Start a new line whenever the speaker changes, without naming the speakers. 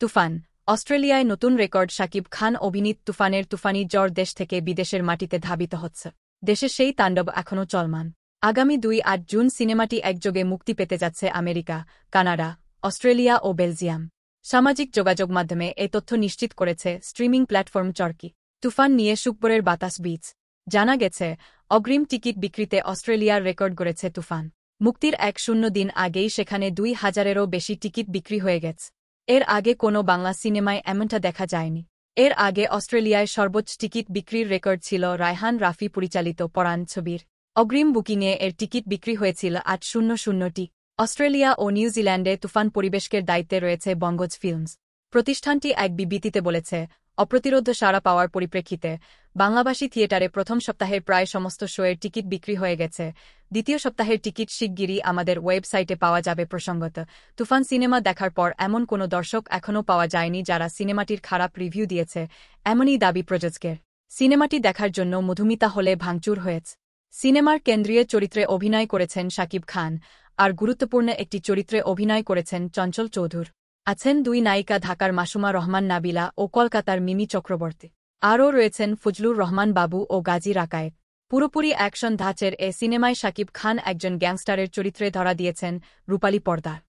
তুফান অস্ট্রেলিয়ায় নতুন রেকর্ড শাকিব খান অভিনীত তুফানের তুফানি জ্বর দেশ থেকে বিদেশের মাটিতে ধাবিত হচ্ছে। দেশে সেই তাণ্ডব এখনও চলমান। আগামী ২-৮ জুন সিনেমাটি একযোগে মুক্তি পেতে যাচ্ছে আমেরিকা, কানাডা, অস্ট্রেলিয়া ও বেলজিয়াম। সামাজিক যোগাযোগ মাধ্যমে এ তথ্য নিশ্চিত করেছে স্ট্রিমিং প্ল্যাটফর্ম চরকি। তুফান নিয়ে সুখবরের বাতাস বীজ। জানা গেছে, অগ্রিম টিকিট বিক্রিতে অস্ট্রেলিয়ার রেকর্ড গড়েছে তুফান। মুক্তির ১-০ দিন আগেই সেখানে ২,০০০-এরও বেশি টিকিট বিক্রি হয়ে গেছে। এর আগে কোনো বাংলা সিনেমায় এমনটা দেখা যায়নি। এর আগে অস্ট্রেলিয়ায় সর্বোচ্চ টিকিট বিক্রির রেকর্ড ছিল রায়হান রাফি পরিচালিত পরাণ ছবির। অগ্রিম বুকিংয়ে এর টিকিট বিক্রি হয়েছিল ৮,০০০টি। অস্ট্রেলিয়া ও নিউজিল্যান্ডে তুফান পরিবেশকের দায়িত্বে রয়েছে বঙ্গজ ফিল্মস। প্রতিষ্ঠানটি এক বিবৃতিতে বলেছে, অপ্রতিরোধ্য সাড়া পাওয়ার পরিপ্রেক্ষিতে বাংলাভাষী থিয়েটারে প্রথম সপ্তাহের প্রায় সমস্ত শোয়ের টিকিট বিক্রি হয়ে গেছে। দ্বিতীয় সপ্তাহের টিকিট শিগগিরই আমাদের ওয়েবসাইটে পাওয়া যাবে। প্রসঙ্গত, তুফান সিনেমা দেখার পর এমন কোনো দর্শক এখনও পাওয়া যায়নি যারা সিনেমাটির খারাপ রিভিউ দিয়েছে, এমনই দাবি প্রযোজকের। সিনেমাটি দেখার জন্য মধুমিতা হলে ভাঙচুর হয়েছে। সিনেমার কেন্দ্রীয় চরিত্রে অভিনয় করেছেন শাকিব খান, আর গুরুত্বপূর্ণ একটি চরিত্রে অভিনয় করেছেন চঞ্চল চৌধুর। আছেন দুই নায়িকা ঢাকার মাসুমা রহমান নাবিলা ও কলকাতার মিমি চক্রবর্তী। আরও রয়েছেন ফজলুর রহমান বাবু ও গাজী রাকায়েত। পুরোপুরি অ্যাকশন ধাঁচের এ সিনেমায় শাকিব খান একজন গ্যাংস্টারের চরিত্রে ধরা দিয়েছেন রূপালী পর্দার।